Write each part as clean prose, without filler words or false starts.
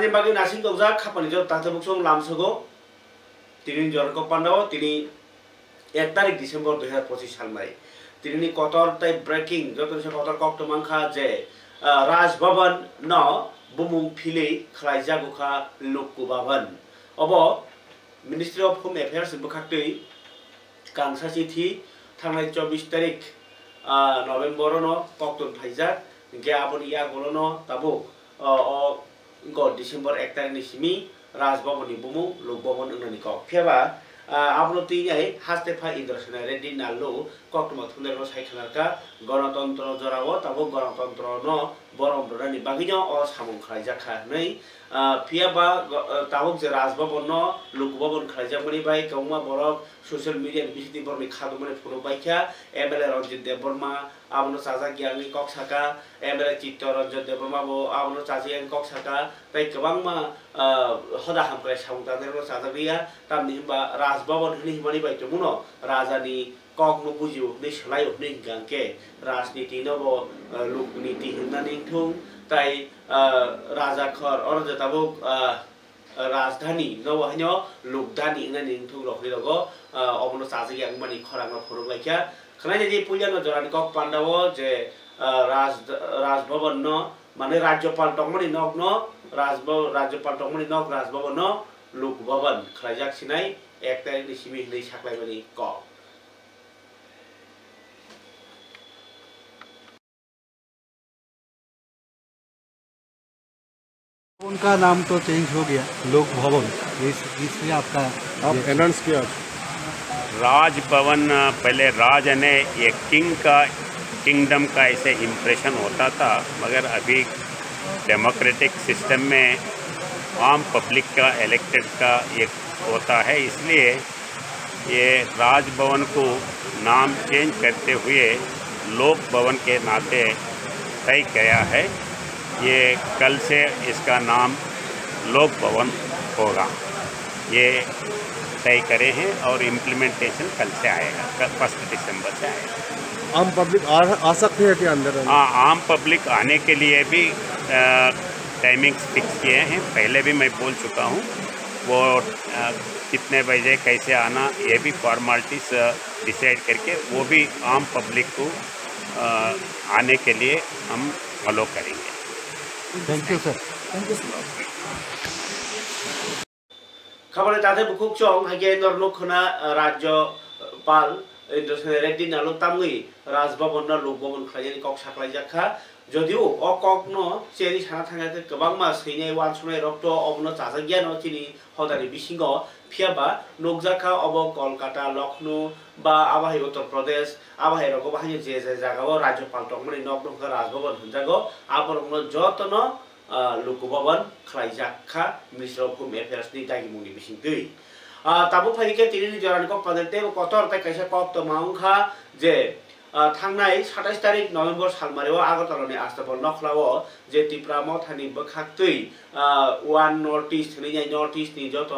khani bagi nasing dogja khapani jo tahta buksong lamsago tini jorko pandawo tini 1 तारिख December 2025 साल में तिनी Qatar type breaking जो तो कतर कक तो मंखा जे राजभवन न बुमुं फिले खलाइजागुखा लोकु भवन अब मिनिस्ट्री ऑफ होम अफेयर्स बखाक्तै कांसासि थी थांनाय 24 तारिख नभेम्बर न कक्टन फाइजाक गेआबन या गलन ताबो गो डिसेम्बर 1 तारिख नि सिमी राजभवन नि बुमुं लोकभवन ननि क फेबा आपनो तीनै हास्तेफा इन्द्रसेना रेड्डी नाल्लो कक्टमा थुनेरो साइखनारका गणतन्त्र जराव ताबो गणतन्त्र न बरमब्रनि बागिनो अ सामुं खलाइजाखा नै फियाबा ताबुक जे राजभवन न लोकभवन खलाइजामनि बाय कौमा बरक सोशल मीडिया बिसिति बरनि खादुमनि फुरो बायख्या एमएलए रंजित देवबर्मा आबनो साजा गियानि कक्साका एमएलए चित्तरंजन देवबर्मा बो आबनो चाजियानि कक्साका तै गोबांमा हदा हामप्राय सामुदानेरो साजाबिया तामनिबा राजभवन हनि हिमानि बायतो मुनो राजानि कगनो बुजियो नै सलायो नै गांके राजनीति नबो लोकनीति हिन्नानि थुं ताई राजा खर और जताबो राजधानी नवहन्य लोकधानी हिन्नानि थुं रखलि लगो अबनो चाजिगि आंमानि खरांगा फुरुग लायख्या खनाय जे पुलियानो जरानि कक पाण्डव जे राजभवन न माने राज्यपाल टंगमनि नक न राज्यपाल टंगमनि नक राजभवन न लोकभवन खलाइजाक सिनाय 1 तारिख नि सिमि नै साख्लायबानि क उनका नाम तो चेंज हो गया लोक भवन इसलिए आपका आप अनाउंस किया राजभवन पहले राज ने ये किंगडम का ऐसे इम्प्रेशन होता था मगर अभी डेमोक्रेटिक सिस्टम में आम पब्लिक का इलेक्टेड का ये होता है इसलिए ये राजभवन को नाम चेंज करते हुए लोक भवन के नाते तय किया है। ये कल से इसका नाम लोक भवन होगा ये तय करे हैं और इम्प्लीमेंटेशन कल से आएगा 1 दिसंबर से आएगा। आम पब्लिक आ सकते हैं कि अंदर? हाँ आम पब्लिक आने के लिए भी टाइमिंग्स फिक्स किए हैं पहले भी मैं बोल चुका हूँ वो कितने बजे कैसे आना ये भी फॉर्मेलिटीज डिसाइड करके वो भी आम पब्लिक को आने के लिए हम फॉलो करेंगे। Thank you sir. खबर ताते बुकुक चोंग हागे नरलोखना राज्यपाल इन्द्रसेना रेड्डी नालो तामगै राजभवन न लोकभवन खलायनि कक साख्लायजाखा जदिও अ कक न चेनि साना थांगाते गोबांमा सैनाय वानसुनाय रक्त अबनो चाजागिया न चिनि हदानि बिसिंग फियाबा नगजाखा अब कलकाता लखनऊ बा आबाहाय उत्तर प्रदेश आबाहाय रगो बाहाय जे जागाव राज्यपाल टंगमनि नक नक राजभवन हुनजागो आबरनो जतन लोकभवन खलायजाखा मिनिस्ट्री ऑफ होम अफेयर्स नि दागिमुनि बिसिंगै ताबो फाइके तिनि जरानि कक पादते कतर ताय कैसा कक तो माउखा जे थांनाय 27 तारिख नभेम्बर सालमारियाव आगरतलानि आस्थापन नखलावो जे तिप्रा मथानि बखाक्तै वान नॉर्थ ईस्ट नि नॉर्थ ईस्ट नि जत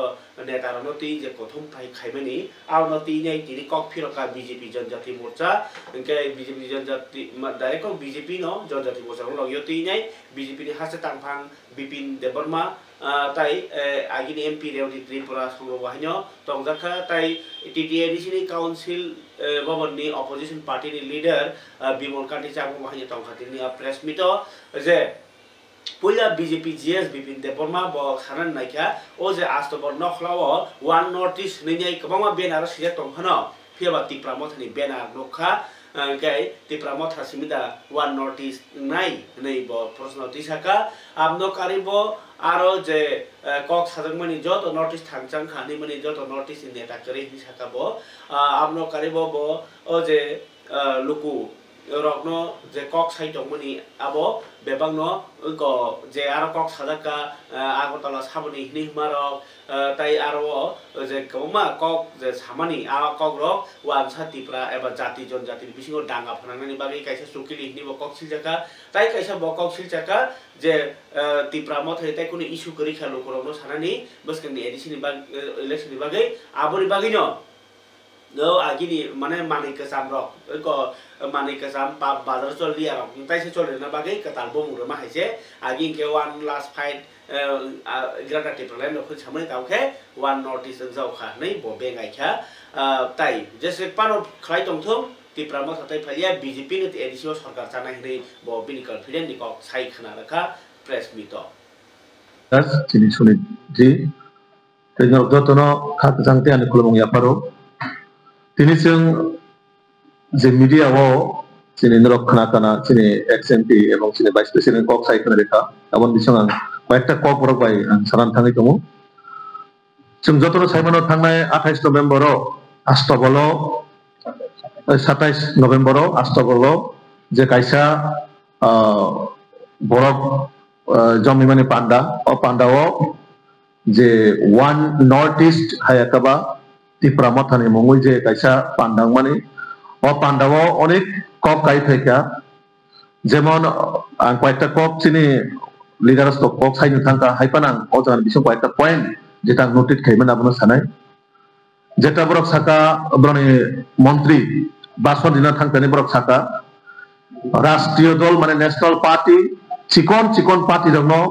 नेतारनो ति जे प्रथम फाइ खाइबनि आवनो ति नै तिनि कक फिरका बीजेपी जनजाति मोर्चा के बीजेपी जनजाति डाइरेक्ट बीजेपी न जनजाति मोर्चा लगियो ति नै बीजेपी नि हासे तांफां बिपिन देबबर्मा ताई आगिनि एमपी रेवती त्रिपुरा संगवाहिनो तंजाखा ताई टीटीएडीसी काउंसिल भवननि अपोजिशन पार्टी नि लीडर बिमल कांति चाबु वाहिनो तंखातिनि प्रेस मीटो जे पुला बीजेपी जीएस बिपिन देबबर्मा ब खानन नायखा ओ जे आस्तबर नखलाव वान नॉर्थ ईस्ट नि गोबांमा बेनार सिया तंखनो फेबा तिप्रा मथनि बेनार नखा गाय तिप्रा मथा सिमिदा वान नॉर्थ ईस्ट नाय नै ब प्रश्न तिसाका आबनो कारिबो आरो जे कक साजंगमनि जत नॉर्थ ईस्ट थांचां खानि मनि जत नॉर्थ ईस्ट नेता करे हिसाका बो आबनो कारिबो बो ओ जे लुकु रकनो जे कक साइटमनि आबो बेबांनो ग जे आरो कक साजाका आगरतला साबनि हिमारक ताई आरो जे कमा कक जे सामानि आ कक रक वानसा तिप्रा एबा जाति जनजाति बिसिङो डांगा फनांनानि बागै कायसा सुकिलि हिनिबो कक सिलजाका ताई कायसा ब कक सिलजाका जे तिप्रा मथै ताई कुनि इशु करि खालो करनो सानानि बसकनि एडिसिनि बाग इलेक्शननि बागै आबोनि बागैनो no agini mane mani kesam rok ko mani kesam pa bazar chol dia rok tai se chol na bagai katal bo mur ma haise agin ke one last fight grata tiplen no khul chamai tau khe one notice jau kha nei bo be ngai kha tai jese pano khlai tong thum ti prama satai phalia BJP ni edisio sarkar chanai nei bo bini confident ni ko sai khana rakha press meet to das chini sunit ji tenok jotono khat jangte ani khulmong ya paro tini sing je media wo chini norok khana kana chini XMP ebong chini vice president kok sai khana rekha abon bisang কয়েকটা cock বড় পাই সারান থাঙ্গি তমু जों যতন সাইমানো থাংনাय 28 November আষ্টবল 27 November আষ্টবল যে কাইসা বরক জমিমানি পান্ডা ও পান্ডাও যে one north east হায়াকাবা Tripura মথানি মঙ্গই যে কাইসা পান্ডাং মানে ও পান্ডাও অনেক cock কাই থাকা যেমন কয়েকটা কক চিনি leaders to kok sai thangka haipanang ojan bisong kwaita point jeta noted khaiman abno sanai jeta borok saka brone মন্ত্রী বাসন দিনা থাংকানি borok saka রাষ্ট্রীয় দল মানে ন্যাশনাল পার্টি চিকন চিকন পার্টি রনো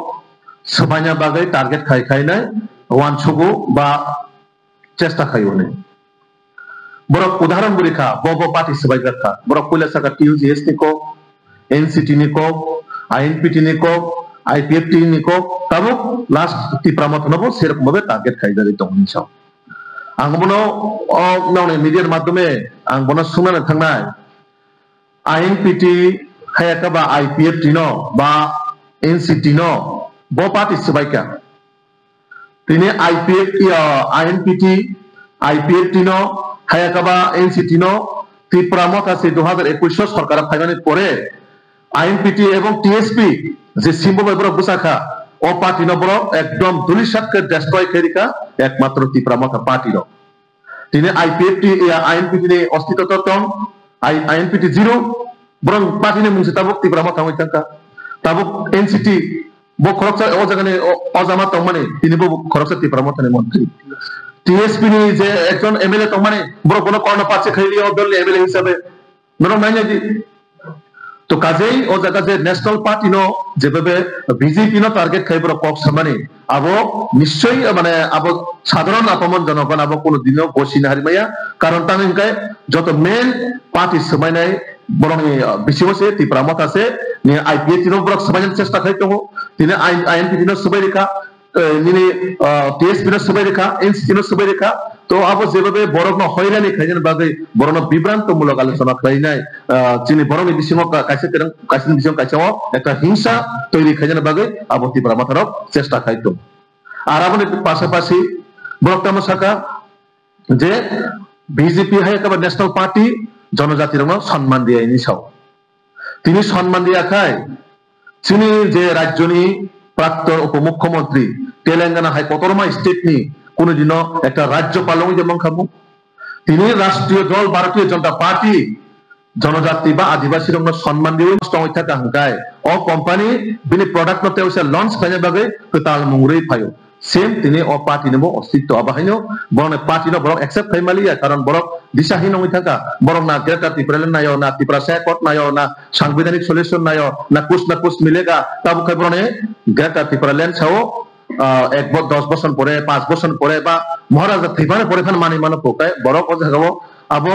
সবাইনা বাগাই টার্গেট খাই খাই নাই ওয়ান ছগু বা চেষ্টা খাইওনে borok উদাহরণ বরিখা বব পার্টি সবাই গাথা borok কইলা saka TUGS নিকো NCT নিকো INPT নিকো IPFT নিকো তাবো লাস্ট ত্রিপুরা মতনবো সেরকম ভাবে টার্গেট খাই যাবে তংনিছ আং বনো ও নাওনে মিডিয়ার মাধ্যমে আং বনো শুনানো থাংনাই INPT হায়াকাবা IPFT নো বা NCT নো বো পার্টি সবাইকা তিনি INPT IPFT নো হায়াকাবা NCT নো ত্রিপুরা মত আছে 2021 সরকার ফাইনালের পরে INPT এবং TSP যে সিম্বল বড় বুসাখা ও পার্টি নবর একদম দুলিশাতকে ডেস্ট্রয় করিকা একমাত্র ত্রিপুরা মত পার্টি র তিনি IPFT INPT নে অস্তিত্ব তং INPT জিরো বরং পার্টি নে মুসি তাবক ত্রিপুরা মত হইতাকা তাবক NCT বো খরচা ও জায়গানে অজামা তং মানে তিনি বো খরচা ত্রিপুরা মত নে মন্ত্রী TSP নি যে একজন MLA তং মানে বড় কোন কর্ণ পাচ্ছে খাইলি ও দল MLA হিসাবে নরম নাই জি তো কাজেই ও জায়গা যে ন্যাশনাল পার্টি নো যেভাবে BJP no target Khyber cock সামানি আবো নিশ্চয়ই মানে আবো সাধারণ আপমন জনগণ আবো কোনো দিনও বসি না হারিমাইয়া কারণ তামিনকায় যত মেন পার্টি সময় নাই বরং বেশি বসে ত্রিপুরা মত আছে IPFT নো বরক সবাই চেষ্টা খাইতো তিনি INPT নো সবাই রেখা নিনি TSP নো সবাই রেখা NCT নো সবাই রেখা তো আবো যেভাবে বরক ন হয়রানি খাইজেন বাগে বরণ বিভ্রান্তমূলক আলোচনা খাই নাই চিনি বরণ বিসিম কাইসে তেরং কাইসিন বিসিম কাইসাও একটা হিংসা তৈরি খাইজেন বাগে আবো ত্রিপুরা মাথারক চেষ্টা খাইতো আর আবনের পাশাপাশি বরকতাম শাখা যে বিজেপি হয় একেবারে ন্যাশনাল পার্টি জনজাতির সম্মান দিয়ে নিছাও তিনি সম্মান দিয়া খায় তিনি যে রাজ্যনি প্রাক্তন উপমুখ্যমন্ত্রী তেলেঙ্গানা হাই কতরমা স্টেট নি কোনদিনও একটা রাজ্যপাল যেমন খাবো তিনি রাষ্ট্রীয় দল ভারতীয় জনতা পার্টি জনজাতি বা আদিবাসী রঙ সম্মান দিয়ে থাকা হাঙ্কায় ও কোম্পানি বিনি প্রোডাক্ট নতে লঞ্চ খাইনে বাগে তাল মুংরই ফায়ো সেম তিনি ও পার্টি নেব অস্তিত্ব আবাহিনো বরং পার্টি নো বরং একসেপ্ট খাইমালিয়া কারণ বরং দিশাহীন হই থাকা বরং না গ্রেটার ত্রিপুরা নাইও না ত্রিপুরা সেকট নাইও না সাংবিধানিক সলিউশন নাইও না কুছ মিলেগা তাবু খাই বরং গ্রেটার ত্রিপুরা ল্যান্ড ছাও 10 বছর পরে 5 বছর পরে বা মহারাজা থিবানে পরে খান মানি মানো পোকায় বড় কথা গাবো আবো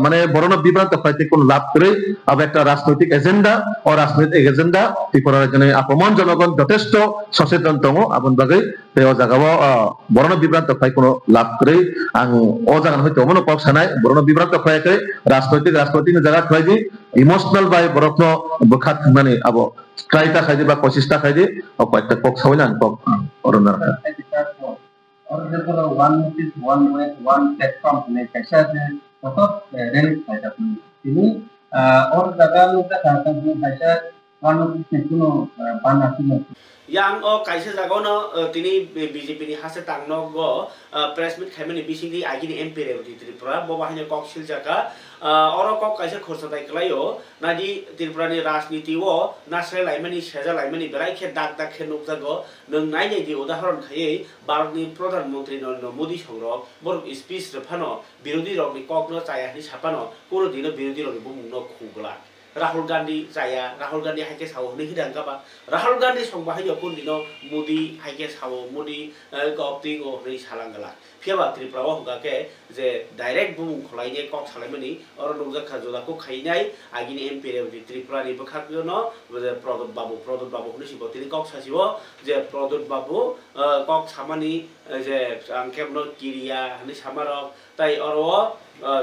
মানে বড় বিভ্রান্ত হইতে কোন লাভ করে আব একটা রাজনৈতিক এজেন্ডা ও রাজনৈতিক এজেন্ডা ত্রিপুরার জন্য আপমন জনগণ যথেষ্ট সচেতন তম আপন বাগে ও জায়গাও বড় বিভ্রান্ত হয় কোন লাভ করে আং ও জায়গা হইতে মনো পক্ষ নাই বড় বিভ্রান্ত হইতে রাজনৈতিক জায়গা হয় যে ইমোশনাল বাই বড় বখাত মানে আবো ট্রাইটা খাইদে বা কোশিশটা খাইদে ও কয়েকটা পক্ষ হইলান পক্ষ অরনার और जब वन नोटिस वन प्लेटफॉर्म ने कैसा है तो रेल फायदा ini और जगह लोग का खाता है कैसा 1 notice ni kuno panda kuno yang o kaisa jagono tini BJP ni hase tangno go press meet khaimani bisingdi agini MP re Tripura bo bahine kok sil jaka oro kok kaisa khorsa dai klayo nadi Tripura ni rajniti o nasre laimani seja laimani berai khe dak dak khe nukjago nung nai nei di udaharon khaiye Bharatni Pradhan Mantri Narendra Modi songrok bor speech refano birodhi rok ni kok no chaya ni sapano kono dino birodhi rok ni bumung no khugla Rahul Gandhi jaya Rahul Gandhi haike sawo ni hidang kaba Rahul Gandhi songba hayo kun dino Modi haike sawo Modi gopting o ni salangala phiaba Tripura o hugake je direct bumung kholaine kok salaimani oro nungja khajola ko khainai agini MP re Tripura ni bkhak no Pradot Babu ni sibo tini kok sasibo je Pradot Babu kok samani je angkemno Kiria ni samarok tai oro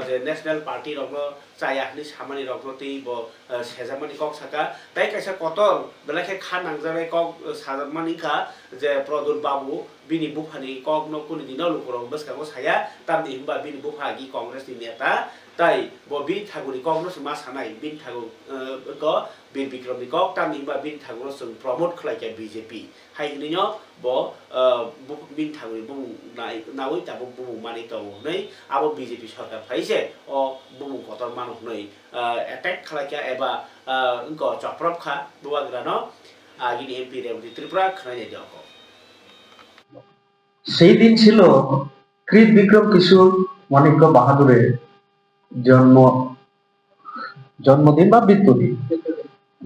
je national party rokno chaya ni samani rokno ti bo sejamani kok saka tai kaisa kotor belakhe khan nangjare kok sajamani kha je Pradot Babu bini buphani kok no kuni dino lukurong baska ko saya tamni himba bini buphagi Congress ni neta tai bo bin thaguri kok no sma sanai bin thagu ko bin Bikram ni kok tamni himba bin thagu no sung promote khlai ke BJP hai ni no bo bin thaguri bu nai nawi ta bu mani to nei abo BJP sarkar phaise o bu kotor manuk nei attack khlai ke eba ko chaprap kha duagra no agini MP re Tripura khnai joko সেই দিন ছিল কৃত বিক্রম কিশোর মানিক্য বাহাদুরের জন্মদিন বা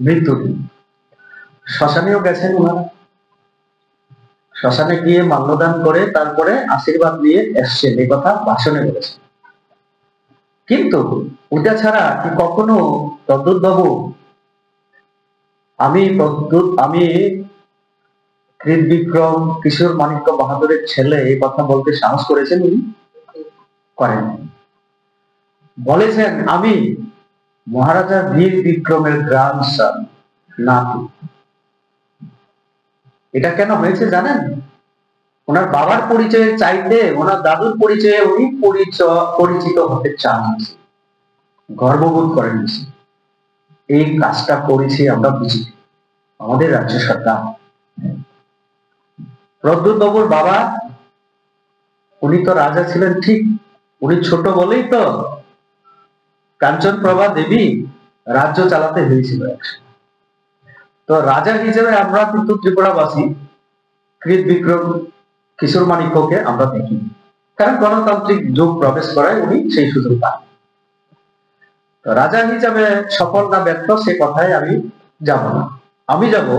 মৃত্যুদিন শ্মশানেও গেছেন ওনারা শ্মশানে গিয়ে মাল্যদান করে তারপরে আশীর্বাদ দিয়ে এসছেন এই কথা ভাষণে বলেছেন কিন্তু ওটা ছাড়া কি কখনো তদ্দুৎ বাবু আমি কৃত বিক্রম কিশোর মানিক্য বাহাদুরের ছেলে এই কথা বলতে সাহস করেছেন উনি করেন বলেছেন আমি মহারাজা বীর বিক্রমের গ্র্যান্ডসন নাতি এটা কেন হয়েছে জানেন ওনার বাবার পরিচয়ের চাইতে ওনার দাদুর পরিচয়ে উনি পরিচিত হতে চান গর্ববোধ করেন এই কাজটা করেছি আমরা বিজেপি আমাদের রাজ্য সরকার প্রদ্যুৎ বাবুর বাবা উনি তো রাজা ছিলেন ঠিক উনি ছোট বলেই তো কাঞ্চনপ্রভা দেবী রাজ্য চালাতে হয়েছিল তো রাজা হিসেবে আমরা কিন্তু ত্রিপুরাবাসী কৃত বিক্রম কিশোর মানিক্যকে আমরা দেখি কারণ গণতান্ত্রিক যুগ প্রবেশ করায় উনি সেই সুযোগ পান তো রাজা হিসেবে সফল না ব্যর্থ সে কথায় আমি যাব না আমি যাব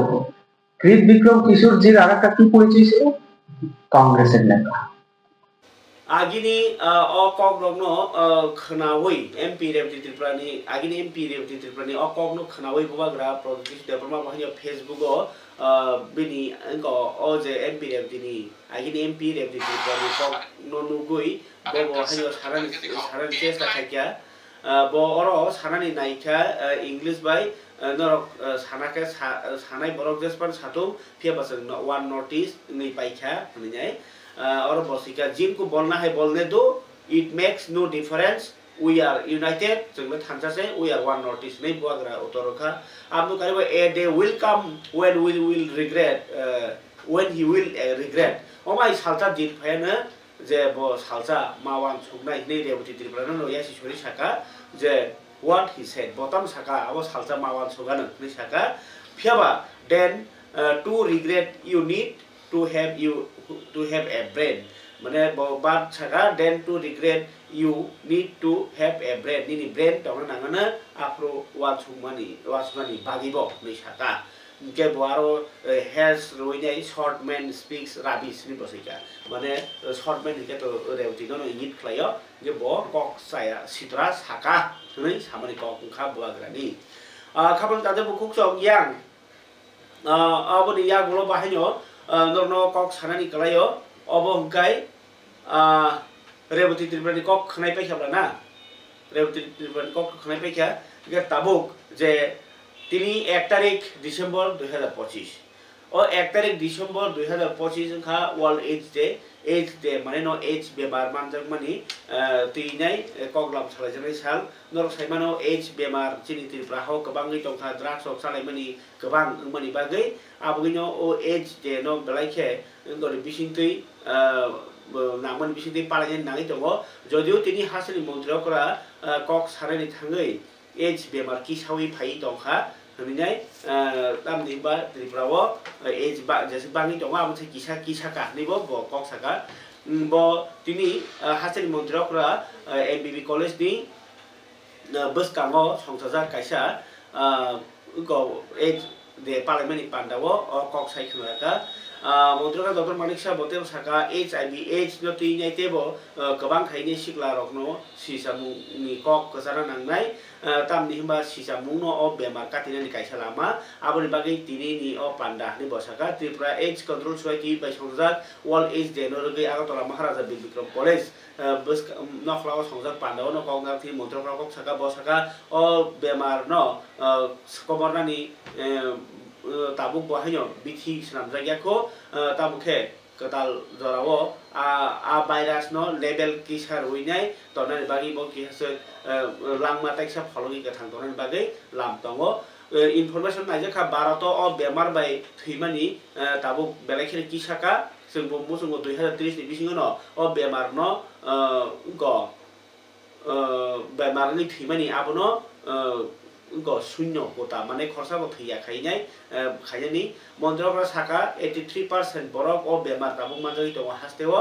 কৃত বিক্রম কিশোরজির আর একটা কি পরিচয় ছিল কংগ্রেসের নেতা agini o kok rokno khnawi MP re Tripura ni agini MP re Tripura ni o kok no khnawi bubagra project development bahanya Facebook o bini ko o je MP re ni agini MP re Tripura ni kok no nugui bo bahanya saran chesta khaikya bo oro sanani naikha English by norok sanake sanai borok jespan satum phia basang one notice ni paikha ni jai और बसिका जिनको बोलना है बोलने दो it makes no difference we are united जोंनो थानसासे we are one notice नहीं बुआग्रा उतरखा आप तो करीब a day will come when we will regret when he will regret ओमाय सालसा जित फायना जे बो सालसा मावान सुगनाय नै रेवती त्रिपुरा नो यासि सरि साका जे what he said बतम साका अब सालसा मावान सुगान नै साका फियाबा then to regret you need to have a brain माने बाद साका then to regret you need to have a brain नि brain तंग नांगना आफ्रो वासुमानी बागिबो नै साका के बोआरो has रोइनाय short man speaks rubbish नि बसैका माने short man के तो रेवती नो इंगित खलायो जे बो कक साया सित्रा साका नै सामानि कक खा बुआग्रानि खाबन तादे बुकुक सं yang aboni yang lo bahanyo norno kok sanani kalayo obo hungkai Rewati Tripura ni kok khnai paikha na Rewati Tripura ni kok khnai paikha ge tabuk je তিনি 1 তারিখ ডিসেম্বর 2025 ও 1 তারিখ ডিসেম্বর 2025 খা ওয়ার্ল্ড এইডস ডে মানে no AIDS বেমাर मानजों माने तैनाय कगलाम सालायजानाय साल नरक साइमानो ads बेमार चिनि तिफ्रा हाव गोबाङै दंखा ड्राग्स अफ सालायमानि गोबां मानि बागै आबुगिनो ओ एड्स डे नो बेलायखे गरि बिसिंतै नामन बिसिंतै पालायनाय नाङै दङ যদিও তিনি हासिनि मन्त्रिफोरा कक सारायनि थाङै एड्स बेमार किसावै फायै दंखा हमिनाय तामनि बा त्रिपुराव एड्स बा जेसे बाङै दङ आबुसे किसा काहनिबो कक साका bo tini हासिनि मन्त्रिफोरा एमबिबि कलेजनि बसकांगो संसाजार कायसा गो एड्स दे पार्लामेन्टनि पान्डावो कक सायखनाका मन्त्रिफोरा डक्टर मानिक साह बते साका एचआईवी एड्स नो तैनाय तेबो गोबां खायनि सिक्ला रखनो सिसामुनि कक कसारा नांनाय तामनि हिमबा सिसामुनो अ बेमार काटिनानि कायसा लामा आबनि बागै तिनिनि अ पान्डा नि बसाका Tripura AIDS control society by संसार वर्ल्ड एड्स डे नो रगै आगरतला महाराजा बिक्रम कलेज बस नखलाव संसार पान्डाव न कगना थि मन्त्रिफोरा कक साका बसाका अ बेमार न कमरनानि ताबुक बहायनो बिथि स्नाम जायगाखौ ताबुखे कताल जरावो आ भाइरास नो लेभेल किसार हुइनाय तनानि बागै बो किसे लांमा ताइसा फलगि गथां तनानि बागै लाम दङो इनफरमेशन नायजखा भारत अ बेमार बाय थैमानि ताबुक बेलायखे किसाका जों बमबो जों 2030 नि बिसिङो न अ बेमार न ग बेमारनि थैमानि आबनो ग शून्य कोटा माने खरसा को थैया खायनाय खायनायनि मन्त्रिफोरा साका 83% बरफ अ बेमार ताबुक मानजै दङ हास्तेव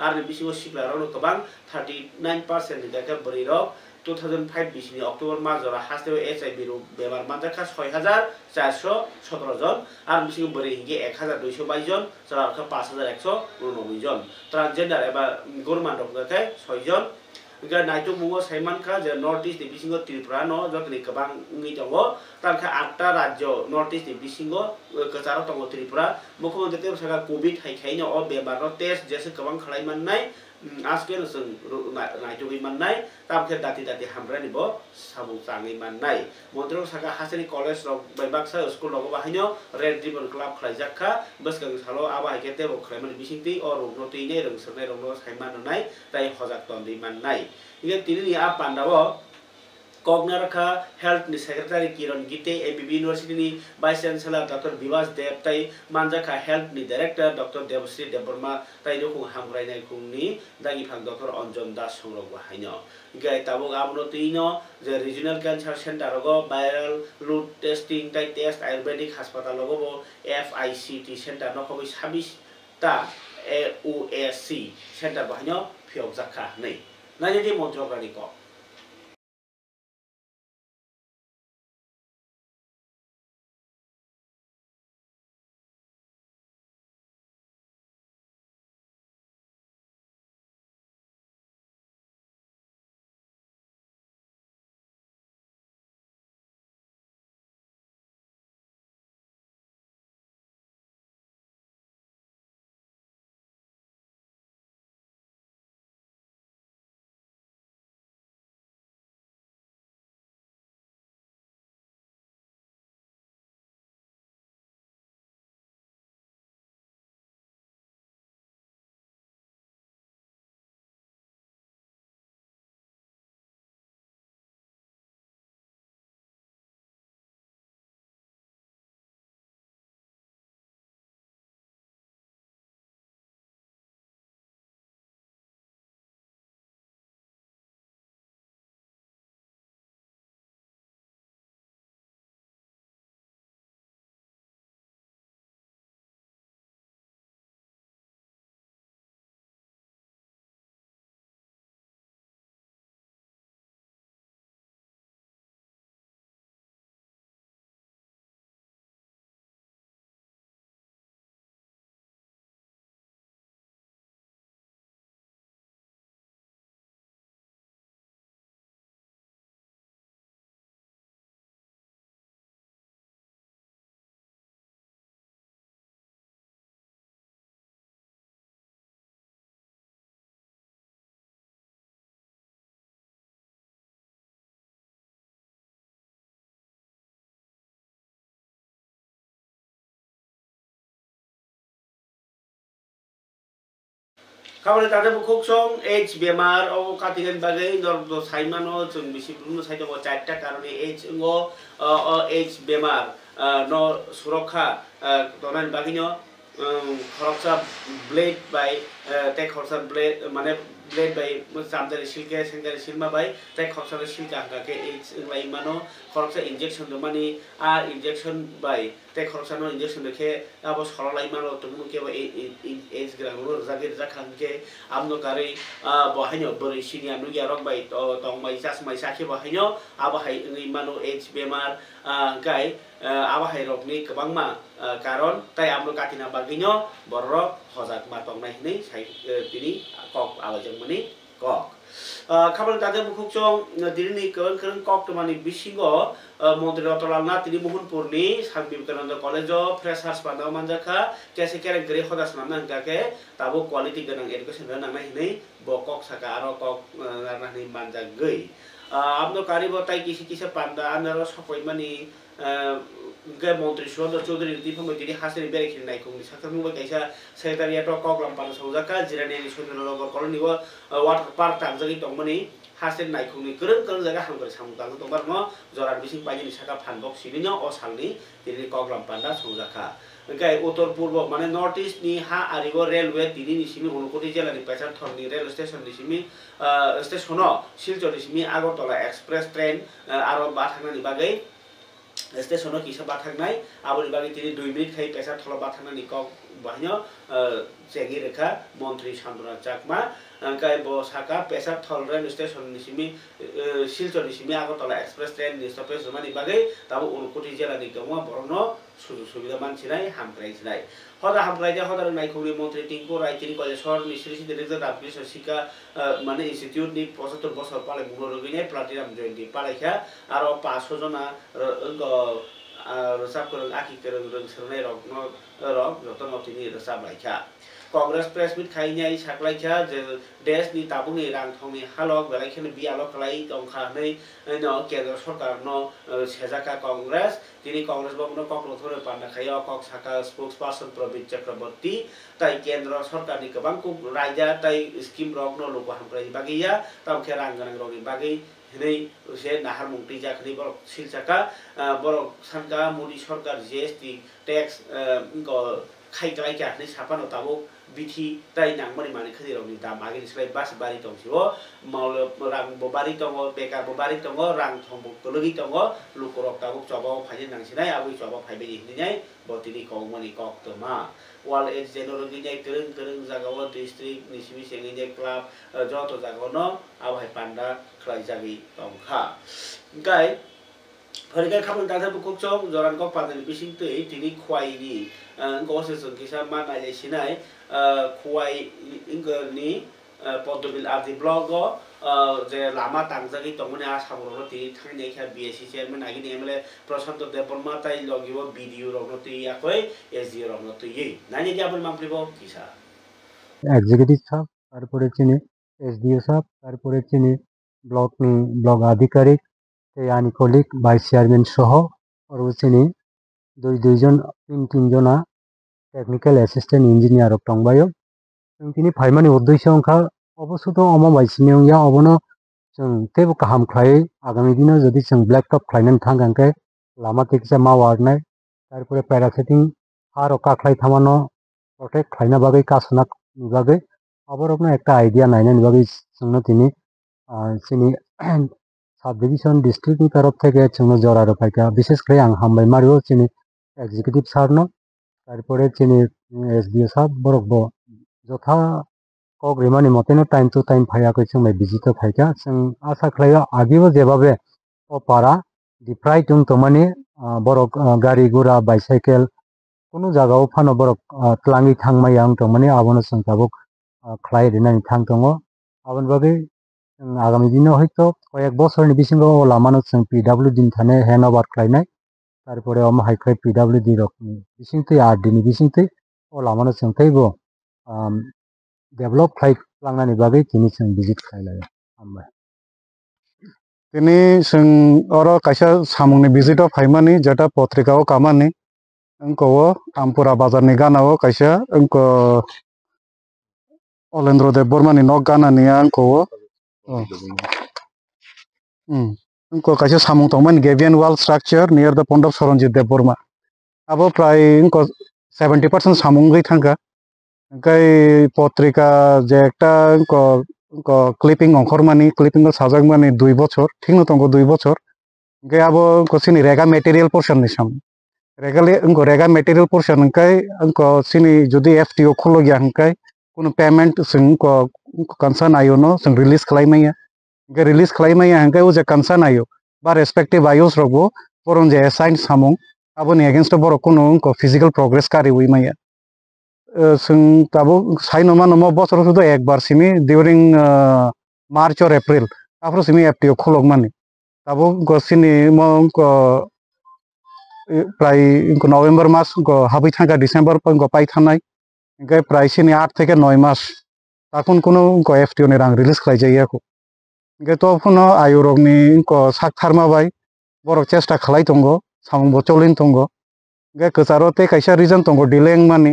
आरो बिसिङो सिक्लारावनो गोबां 39% नि दाका बरिरक 2005 बिसिनि अक्टोबर मार्चरा हास्तेव एचआईवी रो बेमार मानजाखा 6417 जन आरो बिसिङो बरि हिगे 1222 जन जराखा 5189 जन ट्रान्सजेन्डार एबा गुरमान दंगाखै 6 जन गा नाइटो मुङो साइमानखा जे नर्थ इस्ट नि बिसिङो त्रिपुरा न जतनि गोबां नि दङ तानखा 8टा राज्य नर्थ इस्ट नि बिसिङो कचारो दङ त्रिपुरा मुख्यमन्त्री तेब सागा कोभिड हाइखाइनो अ बेमार न टेस्ट जेसे गोबां खालाय माननाय आजकेल जों नाइटो गै माननाय तामखे दाति हामरानिबो साबु चाङै माननाय मन्त्रिफोरा सागा हासिनि कलेज रक बायबाक्सा स्कुल रक बाहायनो रेड रिबन क्लाब खलायजाखा बसकां सालो आबा हाइके तेब खलायमानि बिसिंति अ रगनो तैने रोंसरनाय रगनो साइमाननाय ताइ हजाक तन्दै माननाय इगे तिनि आ पान्डाव कगनारखा हेल्थ नि सेक्रेटारि किरण गीते एबीबी यूनिवर्सिटी नि वाइस चान्सलर डॉक्टर विवास देव ताई मानजाखा हेल्थ नि डायरेक्टर डॉक्टर देवश्री देवबर्मा ताई रोखु हामरायनाय खुंनि दागि फां डॉक्टर अंजन दास संरग बाहायनो इगे ताबुक आबनो तैनो जे रिजनल कैंसर सेंटर गो वायरल लूट टेस्टिंग ताई टेस्ट आयुर्वेदिक अस्पताल गो एफआईसीटी सेंटर न खबै 26 ता एओएससी सेंटर बाहायनो फियक जाखा नै नायदि मन्त्रफोरनि क Kamu tadi buku song H bemar o katingan bagai nor do saimano cung bisi belum saya coba catat karena H ngo H bemar no surakha tonan baginya khoroksa blade by tek khoroksa blade mana blade by samdari silke sengdari silma by tek khoroksa silka ke H lai mano khoroksa injection do mani a injection by tek khoroksa no injection ke abo soro lai mano tumu ke H grang ro jagir jakhan ke amno kari bahanyo beri sini anu ya rok by tong mai sas mai sakhe bahanyo abo hai ngi mano H bemar gai abo hai rok ni kebangma karon tai amno katina baginyo borok hojak matong nai ni sai tini kok awajang mani kok kabar tadi buku song diri ni keren kok temani bisingo Menteri Otolana tini mohon purni Sang Vivekananda College of Freshers pada manjaka kese kere gere hodas namna kake tabu quality ganang education ganang nai ni bokok saka aro kok narna ni manjak gei amno kari botai kisi kisi panda anaro sapoi mani ke Menteri Suwanda Chaudhary di pemotiri hasil berekin naik kong disakar mungkin kaisa sekretariat kok lampan saudaka jirani ni Suwanda logo koloni wa water park tam jagi tong mani hasil naik kong ni keren jaga hampir samutang tong bar mo joran bising panjang disaka phanbok sininya o salni tiri kok lampan da saudaka Engkai utor purbo mana north east ni ha aribo railway tini ni simi Unukoti jela ni Pesar Thorni rail station ni simi stationo Silchor ni simi Agartala express train aro bathangna ni bagai station kisa bathangnaय aboni bagi tini 2 minute khai Pesar Thola bathangna ni kok bahnya cegi rekha Menteri Sandona Chakma angkai bo saka Pesar Thol rail station ni simi Silchor ni simi Agartala express train ni stoppage mani bagai tabu Unukoti jela ni gamwa borno সুবিধা মানছিনাই হামপ্রাইছিনাই হদা হামপ্রাইজা হদা নাইখুনি মন্ত্রী টিংকু রাইতিনি কলেজর নি Shri Shri director Ramakrishna শিক্ষা মানে institute নি 75 বছর পালে মুরগিনে platinum জয়ন্তী পালাইখা আর 500 জনা রসাব করং আকি করং রং সরনাই রক যতন অতিনি রসাব লাইখা Congress press meet kainya saklaikha je desh ni tabuni rang thongni halok belaikhen bialok kalai tongkha nei no kendra sarkar no sejaka Congress tini Congress bobno koklo thore panda khaya kok saka spokesperson Probit Chakraborty tai kendra sarkar ni kabang ku raja tai scheme rok no lobo hamprai bagiya tam kherang ganang rogi bagi hinai se nahar mungti jakni borok silsaka borok sanka modi sarkar GST tax ko khai kalai ka ni sapano tabuk bithi tai nang mari mani khadi rok ni dam agi slai bas bari tong sibo maul rang bo bari tong bekar bo bari tong rang thong bo logi tong lukorok tabuk chobo phai nang sinai abui chobo phai be ni nyai bo tini kong mani kok to ma wal age genologi nyai kereng jagawa district ni simi sengi nyai club joto jagawa no abai panda khlai jagi tong kha gai Pergi kamu tadi buku cong joran kau pada di bising tu, ini kuai ni, kau sesuatu kisah mana aja sinai, kuai ingger ni, podobil arti blogo, je lama tangsa ki tomone as hamuro ti, thang ni kaya BSc chairman lagi ni emle Prasanto Devarma tai logi wo video rogno ti ya koi SDO rogno ti ye, nanya jawab mampli bo kisah. Executive সাহেব তারপরে চিনি SDO সাহেব তারপরে চিনি block আধিকারিক আনিকলিক vice chairman সহ আরও চিনি দুইজন তিনজনা টেকনিক্যাল অ্যাসিস্ট্যান্ট ইঞ্জিনিয়ার টংবায়ো তিনি ফাইমানি উদ্দেশ্য অংখা অবশ্যত অমাबायसिनि या अबनो जों तेबो गाहाम खाय आगामी दिनाव যদি जों ब्लैक टप खायनानै थांगांके लामा तेकसा मावारनाय তারপরে প্যারাসেটিং আর কাখলাই থামানো প্রটেক্ট খাইনা বাগै কাসনা নিবাগै আবারও একটা আইডিয়া নাইনা নিবাগै जोंनो তিনি চিনি সাব ডিভিশন ডিস্ট্রিক্টনি তরফ থেকে जोंनो জরারো পাইকা বিশেষ করে আं হামবাই মারিও চিনি এক্সিকিউটিভ সারনো তারপরে চিনি এসডিও সাহেব বরকবো যথা কক রিমানি মতেনো টাইম টু টাইম ফায়াखै जों ভিজিট फायका जों आसा खालायो আগেও যেভাবে ও পারা ডিপ্রাই টুং তমানি বরক গাড়ি গুড়া বাইসাইকেল কোনো জায়গাও ফানো বরক ত্লাঙি থাংমাই आं তমানি আবনো जों তাবক খালাই রিনানি থাং দङ আবন বাগै আগামী দিনে হয়তো কয়েক বছরनि बिसिङाव लामानो जों পিডব্লিউডি थाने হ্যান্ড ওভার খাইনাय তারপরে হাইখাই পিডব্লিউডি রকম बिसिंथै आरडिनि बिसिंथै ও লামানো जों तैबो डेभलप खाइ लांनानै बागै তিনি जों ভিজিট खालायो हामबाय তিনি जों अरो कायसा सामुंनि भिजिटआव फाइमानि जेटा पत्रिकाओ कामानि अंको आमपुरा बाजारनि गानाओ कायसा अंको Olendro Debormani no gana ni angko angko kaisa samung tongman Gavian wall structure near the pond of Soronjit Deborma abo pray angko 70% samung gei thangka angkai potrika je ekta angko clipping onkhormani clipping ko sajagmani 2 bochor thingno tongo 2 bochor angkai abo angko sini rega material portion ni sam rega material portion angkai angko sini jodi FTO kholo gya angkai কোনো payment जों concern आयो no जों release खालामैया गे release खालामैया हंगे उ जे कनसार्न आयो बा respective iOS रगो बरन जे assign सामुं आबोनि against बर कोनो फिजिकल प्रोग्रेस कारी उइमाया जों ताबो साइनमा नमो बसर सुदो एक बार सिमी ड्यूरिंग मार्च और अप्रैल आफ्रो सिमी एफटीओ खलक माने ताबो गसिनि म प्राय नवेम्बर मास हाबै थांगा डिसेम्बर पाइ थानाय इनके प्राइसनि 8 থেকে 9 मास तखन कोनो एफटीओ नि रां रिलीज खालामजायो इनके तो फनो आयुरगनि साक थारमाबाय बरक चेष्टा खालाय दंगो सामुं बचलिन दंगो इनके कचारोते कैसा रिजन दंगो डिलें माने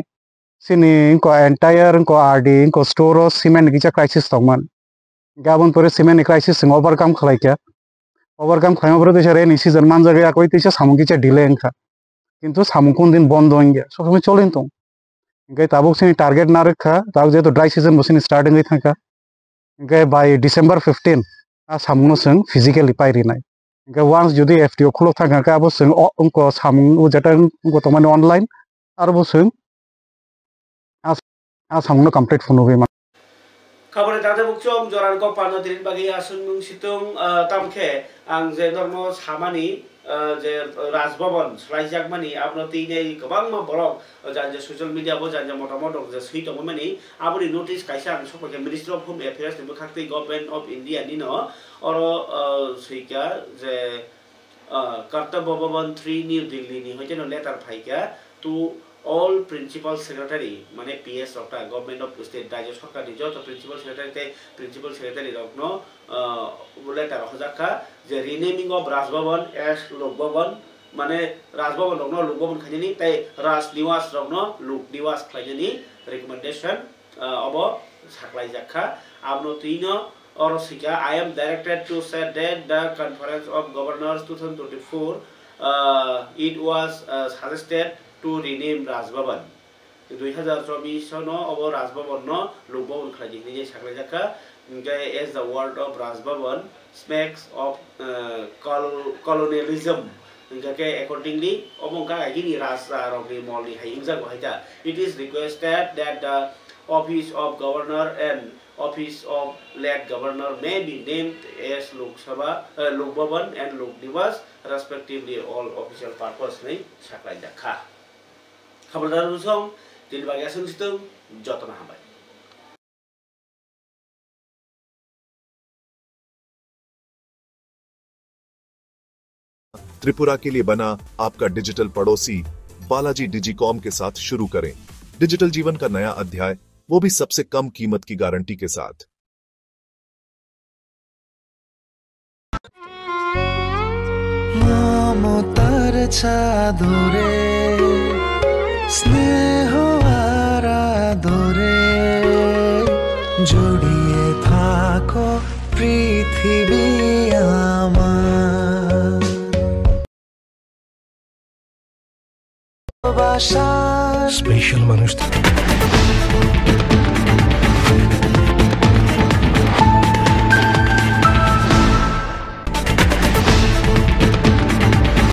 सिनि एंटायर आरडी स्टोर सिमेंट गिजा क्राइसिस दंमोन गाबोन परे सिमेंट क्राइसिस ओवरकम खालायका ओवरकम खालामब्रो देशा रेनी सीजन मानजागया कोइ तेसा सामुं गिजा डिले इनका किन्तु सामुं कोन दिन बन्द होंगे सब समय चलिन दं इनके ताबुक सिनी टारगेट ना रखा ताबुक जेतो ड्राई सीजन बसिनी स्टार्टिंग गई थाका इनके बाय डिसेम्बर 15 आ सामुंनो जों फिजिकली पाइरिनाय इनके वान्स जुदि एफटीओ खुलो थाका का बो जों उनको सामुं जेटा उनको तो माने ऑनलाइन आरो बो जों आ सामुंनो कंप्लीट फुनो बे खबर दादा बुकचोम जरान को पानो दिन बागी आसुन सितुं तामखे आं जे नर्मो सामानि जे राजभवन स्लाइजाक मानि आपनो तीने गोबां मा ब्लग जान सोशल मीडिया बो जान मोटामोट जे सैतो मानि आबोनि नोटिस काइसा आं सपके मिनिस्ट्री ऑफ होम अफेयर्स नि बखाक्ति गवर्नमेंट ऑफ इंडिया नि न और सैका जे कर्तव्य भवन 3 न्यू दिल्ली नि होइते न लेटर फाइका टू all principal secretary माने PS of the government of state राज्य सरकार नि जो तो principal secretary रखनो लेटर हजाका जे renaming of Raj Bhavan as Lok Bhavan माने राजभवन रखनो लोकभवन खानिनि ताई राजनिवास रखनो लोकनिवास खानिनि रिकमेंडेशन अब साखलाई जाखा आबनो तीनो और सिका I am directed to set that the conference of governors 2024 it was suggested to rename Rajbhavan 2024 no abo Rajbhavan no Lokbhavan khalajini je saklai jaka as the word of Rajbhavan smacks of colonialism accordingly omongka agini rasa rogni molni haingja gohaita it is requested that the office of governor and office of late governor may be named as Lok Sabha Lokbhavan and Lokniwas respectively all official purpose nei saklai jaka खबरदार बुझों दिन बागिया संसितों जतना हमारे त्रिपुरा के लिए बना आपका digital पड़ोसी बालाजी डिजिकॉम के साथ शुरू करें डिजिटल जीवन का नया अध्याय वो भी सबसे कम कीमत की गारंटी के साथ ममतार चादरे स्नेह आराधरे जड़िए थाको पृथ्वी आमार स्पेशल মানুষ